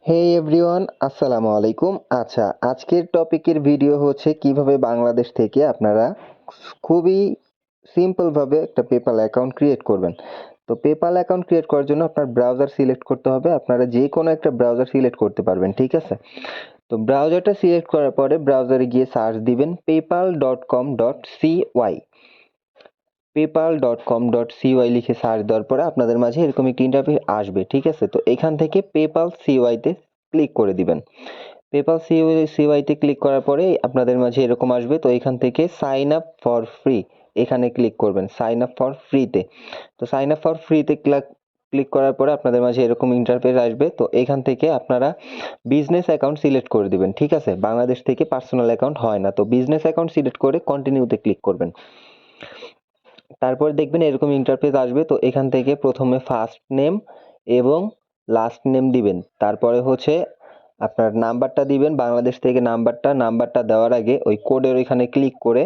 হে everyone, আসসালামু আলাইকুম। আচ্ছা, আজকের টপিকের ভিডিও হচ্ছে কিভাবে বাংলাদেশ থেকে আপনারা খুবই সিম্পলভাবে একটা পেপ্যাল অ্যাকাউন্ট ক্রিয়েট করবেন। তো পেপ্যাল অ্যাকাউন্ট ক্রিয়েট করার জন্য আপনার ব্রাউজার সিলেক্ট করতে হবে। আপনারা যে কোনো একটা ব্রাউজার সিলেক্ট করতে পারবেন, ঠিক আছে? তো ব্রাউজারটা সিলেক্ট করার পরে ব্রাউজারে গিয়ে সার্চ দিবেন paypal.com.cy। paypal.com.cy লিখে সার্চ দেওয়ার পরে আপনাদের মাঝে এরকম একটি ইন্টারফেস আসবে, ঠিক আছে? তো এখান থেকে পেপ্যাল সিওয়াইতে ক্লিক করে দিবেন। পেপ্যাল সিওয়াইতে ক্লিক করার পরে আপনাদের মাঝে এরকম আসবে। তো এখান থেকে সাইন আপ ফর ফ্রি এখানে ক্লিক করবেন, সাইন আপ ফর ফ্রিতে। তো সাইন আপ ফর ফ্রিতে ক্লিক করার পরে আপনাদের মাঝে এরকম ইন্টারফেস আসবে। তো এখান থেকে আপনারা বিজনেস অ্যাকাউন্ট সিলেক্ট করে দিবেন, ঠিক আছে? বাংলাদেশ থেকে পার্সোনাল অ্যাকাউন্ট হয় না। তো বিজনেস অ্যাকাউন্ট সিলেক্ট করে কন্টিনিউতে ক্লিক করবেন। তারপর দেখবেন এরকম ইন্টারফেস আসবে। তো এখান থেকে প্রথমে ফার্স্ট নেম এবং লাস্ট নেম দিবেন। তারপরে হচ্ছে আপনার নাম্বারটা দিবেন, বাংলাদেশ থেকে নাম্বারটা দেওয়ার আগে ওই কোডের ওইখানে ক্লিক করে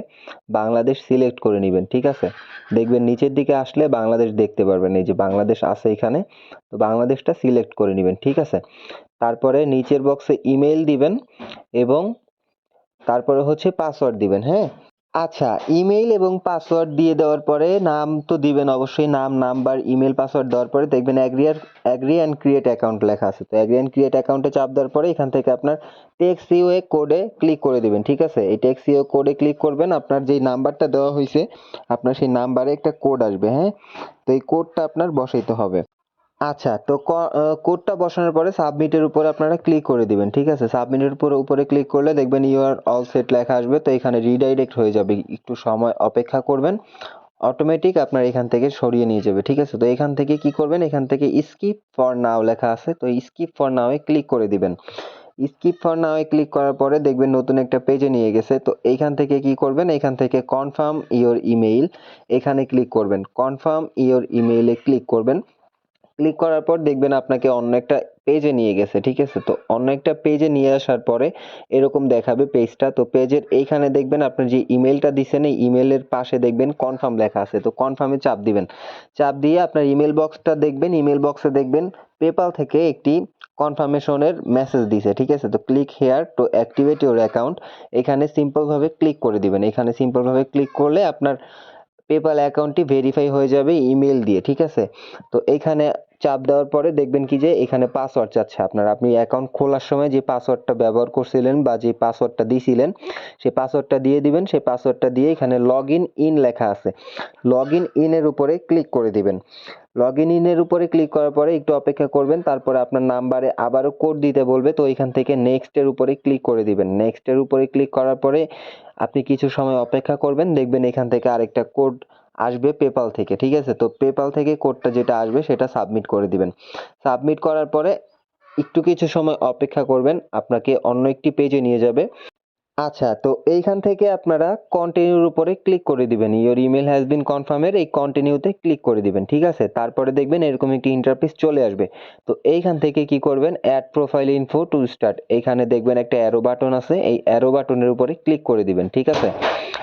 বাংলাদেশ সিলেক্ট করে নেবেন, ঠিক আছে? দেখবেন নিচের দিকে আসলে বাংলাদেশ দেখতে পারবেন, এই যে বাংলাদেশ আছে এখানে। তো বাংলাদেশটা সিলেক্ট করে নেবেন, ঠিক আছে? তারপরে নিচের বক্সে ইমেইল দিবেন এবং তারপরে হচ্ছে পাসওয়ার্ড দিবেন, হ্যাঁ? আচ্ছা, ইমেইল এবং পাসওয়ার্ড দিয়ে দেওয়ার পরে নাম তো দিবেন অবশ্যই, নাম, নাম্বার, ইমেল, পাসওয়ার্ড দেওয়ার পরে দেখবেন অ্যাগ্রি অ্যান্ড ক্রিয়েট অ্যাকাউন্ট লেখা আছে। তো অ্যাগ্রি অ্যান্ড ক্রিয়েট অ্যাকাউন্টে চাপ দেওয়ার পরে এখান থেকে আপনার টেক্সট ইউএ কোডে ক্লিক করে দিবেন, ঠিক আছে? এই টেক্সট ইউএ কোডে ক্লিক করবেন। আপনার যেই নাম্বারটা দেওয়া হয়েছে আপনার সেই নাম্বারে একটা কোড আসবে, হ্যাঁ? তো এই কোডটা আপনার বসাইতে হবে। আচ্ছা, তো কোডটা বসানোর পরে সাবমিটের উপরে আপনারা ক্লিক করে দিবেন, ঠিক আছে? সাবমিটের উপরে ক্লিক করলে দেখবেন ইউ আর অল সেট লেখা আসবে। তো এখানে রিডাইরেক্ট হয়ে যাবে, একটু সময় অপেক্ষা করবেন, অটোমেটিক আপনার এখান থেকে সরিয়ে নিয়ে যাবে, ঠিক আছে? তো এখান থেকে কি করবেন, এখান থেকে স্কিপ ফর নাও লেখা আছে, তো skip for now A click করে দিবেন। Skip for now A click করার পরে দেখবেন নতুন একটা পেজে নিয়ে গেছে। তো এইখান থেকে কি করবেন, এখান থেকে কনফার্ম ইওর ইমেইল এখানে ক্লিক করবেন। কনফার্ম ইওর ইমেইলে ক্লিক করবেন। ক্লিক করার পর দেখবেন আপনাকে অন্য একটা পেজে নিয়ে গেছে, ঠিক আছে? তো অন্য একটা পেজে নিয়ে আসার পরে এরকম দেখাবে পেজটা। তো পেজের এইখানে দেখবেন আপনার যে ইমেলটা দিছেন এই ইমেলের পাশে দেখবেন কনফার্ম লেখা আছে। তো কনফার্মে চাপ দিবেন। চাপ দিয়ে আপনার ইমেল বক্সটা দেখবেন, ইমেল বক্সে দেখবেন পেপাল থেকে একটি কনফার্মেশনের মেসেজ দিছে, ঠিক আছে? তো click here two activate your account এখানে সিম্পলভাবে ক্লিক করে দিবেন। এখানে সিম্পলভাবে ক্লিক করলে আপনার পেপাল অ্যাকাউন্টটি ভেরিফাই হয়ে যাবে ইমেল দিয়ে, ঠিক আছে? তো এইখানে চাপ দেওয়ার পরে দেখবেন কি যে এখানে পাসওয়ার্ড চাচ্ছে আপনার। আপনি অ্যাকাউন্ট খোলার সময় যে পাসওয়ার্ডটা ব্যবহার করছিলেন বা যে পাসওয়ার্ডটা দিয়েছিলেন সেই পাসওয়ার্ডটা দিয়ে দিবেন। সেই পাসওয়ার্ডটা দিয়ে এখানে লগ ইন লেখা আছে, লগ ইনের উপরে ক্লিক করে দিবেন। লগ ইনের উপরে ক্লিক করার পরে একটু অপেক্ষা করবেন। তারপরে আপনার নাম্বারে আবারও কোড দিতে বলবে। তো এখান থেকে নেক্সটের উপরে ক্লিক করে দিবেন। নেক্সটের উপরে ক্লিক করার পরে আপনি কিছু সময় অপেক্ষা করবেন, দেখবেন এখান থেকে আরেকটা কোড আসবে পেপাল থেকে, ঠিক আছে? তো পেপাল থেকে কোডটা যেটা আসবে সেটা সাবমিট করে দিবেন। সাবমিট করার পরে একটু কিছু সময় অপেক্ষা করবেন, আপনাকে অন্য একটি পেজে নিয়ে যাবে। আচ্ছা, তো এইখান থেকে আপনারা কন্টিনিউর উপরে ক্লিক করে দিবেন। ইওর ইমেল হ্যাজ বিন কনফার্মের এই কন্টিনিউতে ক্লিক করে দিবেন, ঠিক আছে? তারপরে দেখবেন এরকম একটি ইন্টারফেস চলে আসবে। তো এইখান থেকে কি করবেন, add profile info to start এইখানে দেখবেন একটা অ্যারো বাটন আছে, এই অ্যারো বাটনের উপরে ক্লিক করে দিবেন, ঠিক আছে?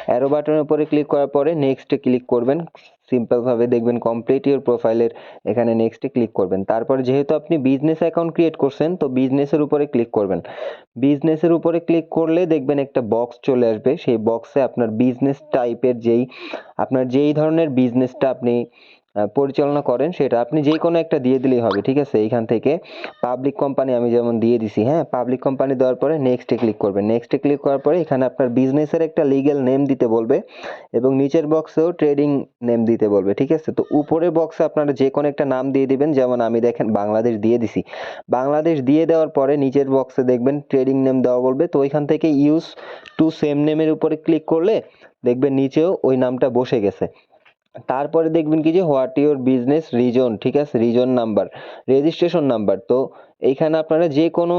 অ্যারো বাটনের উপরে ক্লিক করার পরে নেক্সটে ক্লিক করবেন। সিম্পলভাবে দেখবেন কমপ্লিট ইওর প্রোফাইলের এখানে নেক্সটে ক্লিক করবেন। তারপরে যেহেতু আপনি বিজনেস অ্যাকাউন্ট ক্রিয়েট করছেন তো বিজনেসের উপরে ক্লিক করবেন। বিজনেসের উপরে ক্লিক করলে দেখবেন একটা বক্স চলে আসবে। সেই বক্সে আপনার বিজনেস টাইপের আপনার যেই ধরনের বিজনেসটা আপনি পরিচালনা করেন সেটা আপনি যে কোনো একটা দিয়ে দিলেই হবে, ঠিক আছে? এইখান থেকে পাবলিক কোম্পানি আমি যেমন দিয়ে দিছি, হ্যাঁ? পাবলিক কোম্পানি দেওয়ার পরে নেক্সটে ক্লিক করবেন। নেক্সটে ক্লিক করার পরে এখানে আপনার বিজনেসের একটা লিগ্যাল নেম দিতে বলবে এবং নিচের বক্সেও ট্রেডিং নেম দিতে বলবে, ঠিক আছে? তো উপরের বক্সে আপনারা যে কোনো একটা নাম দিয়ে দিবেন, যেমন আমি দেখেন বাংলাদেশ দিয়ে দিছি। বাংলাদেশ দিয়ে দেওয়ার পরে নিচের বক্সে দেখবেন ট্রেডিং নেম দেওয়া বলবে। তো ওইখান থেকে ইউজ টু সেম নেমের উপরে ক্লিক করলে দেখবেন নিচেও ওই নামটা বসে গেছে। তারপরে দেখবেন কি যে হোয়াট ইউর বিজনেস রিজন, ঠিক আছে? Reason number, registration number. তো এইখানে আপনারা যে কোনো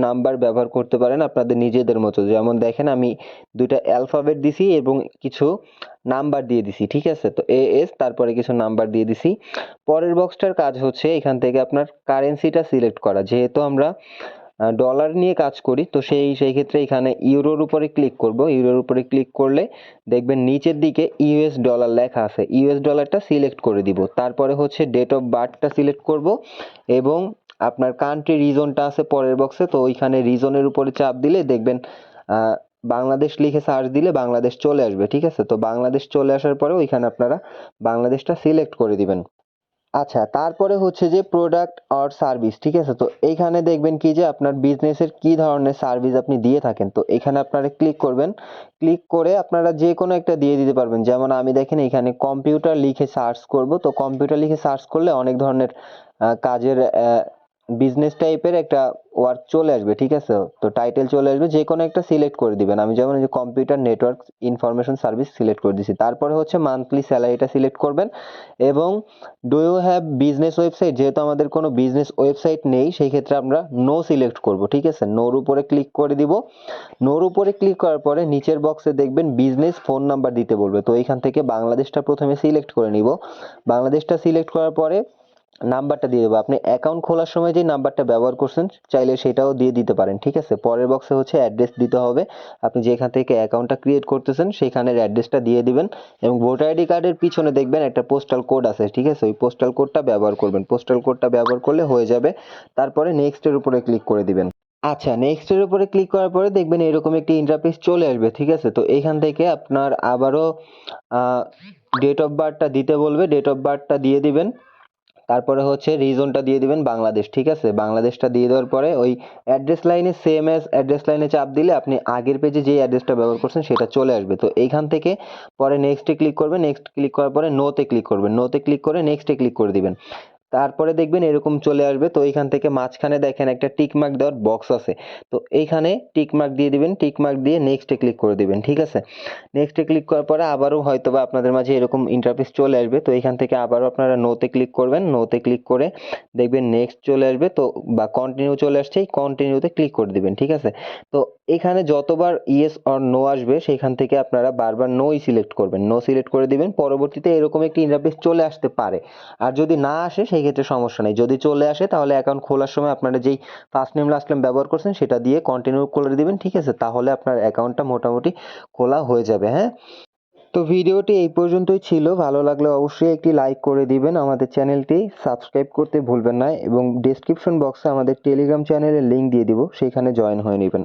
নাম্বার ব্যবহার করতে পারেন আপনাদের নিজেদের মতো। যেমন দেখেন আমি দুইটা অ্যালফাবেট দিছি এবং কিছু নাম্বার দিয়ে দিছি, ঠিক আছে? তো এএস তারপরে কিছু নাম্বার দিয়ে দিছি। পরের বক্সটার কাজ হচ্ছে এখান থেকে আপনার কারেন্সিটা সিলেক্ট করা। যেহেতু আমরা ডলার নিয়ে কাজ করি তো সেই ক্ষেত্রে এখানে ইউরোর উপরে ক্লিক করব। ইউরোর উপরে ক্লিক করলে দেখবেন নিচের দিকে ইউএস ডলার লেখা আছে, ইউএস ডলারটা সিলেক্ট করে দিব। তারপরে হচ্ছে ডেট অফ বার্থটা সিলেক্ট করব এবং আপনার কান্ট্রি রিজনটা আছে পরের বক্সে, তো ওইখানে রিজনের উপরে চাপ দিলে দেখবেন বাংলাদেশ লিখে সার্চ দিলে বাংলাদেশ চলে আসবে। ঠিক আছে, তো বাংলাদেশ চলে আসার পরে ওইখানে আপনারা বাংলাদেশটা সিলেক্ট করে দিবেন। আচ্ছা, তারপরে হচ্ছে যে প্রোডাক্ট অর সার্ভিস। ঠিক আছে, তো এইখানে দেখবেন কি যে আপনার বিজনেসের কি ধরনের সার্ভিস আপনি দিয়ে থাকেন, তো এখানে আপনারা ক্লিক করবেন। ক্লিক করে আপনারা যে কোনো একটা দিয়ে দিতে পারবেন। যেমন আমি দেখেন এখানে কম্পিউটার লিখে সার্চ করব, তো কম্পিউটার লিখে সার্চ করলে অনেক ধরনের কাজের বিজনেস টাইপের একটা ওয়ার্ক চলে আসবে। ঠিক আছে, তো টাইটেল চলে আসবে, যে কোনো একটা সিলেক্ট করে দিবেন। আমি যেমন এই যে computer network information service select করে দিয়েছি। তারপরে হচ্ছে মান্থলি স্যালারিটা সিলেক্ট করবেন এবং do you have business website, যেহেতু আমাদের কোনো বিজনেস ওয়েবসাইট নেই সেই ক্ষেত্রে আমরা নো সিলেক্ট করব। ঠিক আছে, নোর উপরে ক্লিক করে দিব। নোর উপরে ক্লিক করার পরে নিচের বক্সে দেখবেন বিজনেস ফোন নাম্বার দিতে বলবে, তো এইখান থেকে বাংলাদেশটা প্রথমে সিলেক্ট করে নিব। বাংলাদেশটা সিলেক্ট করার পরে নাম্বারটা দিয়ে দেবো। আপনি অ্যাকাউন্ট খোলার সময় যে নাম্বারটা ব্যবহার করছেন চাইলে সেটাও দিয়ে দিতে পারেন। ঠিক আছে, পরের বক্সে হচ্ছে অ্যাড্রেস দিতে হবে। আপনি যেখান থেকে অ্যাকাউন্টটা ক্রিয়েট করতেছেন সেখানের অ্যাড্রেসটা দিয়ে দিবেন এবং ভোটার আইডি কার্ডের পিছনে দেখবেন একটা পোস্টাল কোড আছে। ঠিক আছে, ওই পোস্টাল কোডটা ব্যবহার করবেন। পোস্টাল কোডটা ব্যবহার করলে হয়ে যাবে। তারপরে নেক্সটের উপরে ক্লিক করে দিবেন। আচ্ছা, নেক্সটের উপরে ক্লিক করার পরে দেখবেন এরকম একটি ইন্টারফেস চলে আসবে। ঠিক আছে, তো এইখান থেকে আপনার আবারও ডেট অফ বার্থটা দিতে বলবে, ডেট অফ বার্থটা দিয়ে দিবেন। তারপরে হচ্ছে রিজনটা দিয়ে দিবেন বাংলাদেশ। ঠিক আছে, বাংলাদেশটা দিয়ে দেওয়ার পরে ওই অ্যাড্রেস লাইনে সেম অ্যাজ অ্যাড্রেস লাইনে চাপ দিলে আপনি আগের পেজে যে অ্যাড্রেসটা ব্যবহার করছেন সেটা চলে আসবে। তো এইখান থেকে পরে নেক্সটে ক্লিক করবেন। নেক্সট ক্লিক করার পরে নোতে ক্লিক করবেন। নোতে ক্লিক করে নেক্সটে ক্লিক করে দিবেন। তারপরে দেখবেন এরকম চলে আসবে। তো এইখান থেকে মাঝখানে দেখেন একটা টিক মার্ক দেওয়ার বক্স আছে, তো এইখানে টিক মার্ক দিয়ে দিবেন। টিক মার্ক দিয়ে নেক্সটে ক্লিক করে দিবেন। ঠিক আছে, নেক্সটে ক্লিক করার পরে আবারও হয়তোবা আপনাদের মাঝে এরকম ইন্টারফেস চলে আসবে। তো এইখান থেকে আবারও আপনারা নোতে ক্লিক করবেন। নোতে ক্লিক করে দেখবেন নেক্সট চলে আসবে, তো বা কন্টিনিউ চলে আসছে, এই কন্টিনিউতে ক্লিক করে দিবেন। ঠিক আছে, তো এখানে যতবার ইয়েস অর নো আসবে সেখান থেকে আপনারা বারবার নোই সিলেক্ট করবেন। নো সিলেক্ট করে দিবেন। পরবর্তীতে এরকম একটি ইন্টারফেস চলে আসতে পারে। আর যদি না আসে সেই ক্ষেত্রে সমস্যা নেই। যদি চলে আসে তাহলে অ্যাকাউন্ট খোলার সময় আপনারা যেই ফার্স্ট নেম লাস্ট নেম ব্যবহার করছেন সেটা দিয়ে কন্টিনিউ করে দিবেন। ঠিক আছে, তাহলে আপনার অ্যাকাউন্টটা মোটামুটি খোলা হয়ে যাবে। হ্যাঁ, তো ভিডিওটি এই পর্যন্তই ছিল। ভালো লাগলে অবশ্যই একটি লাইক করে দিবেন। আমাদের চ্যানেলটি সাবস্ক্রাইব করতে ভুলবেন না এবং ডেসক্রিপশন বক্সে আমাদের টেলিগ্রাম চ্যানেলের লিংক দিয়ে দিব, সেইখানে জয়েন হয়ে নেবেন।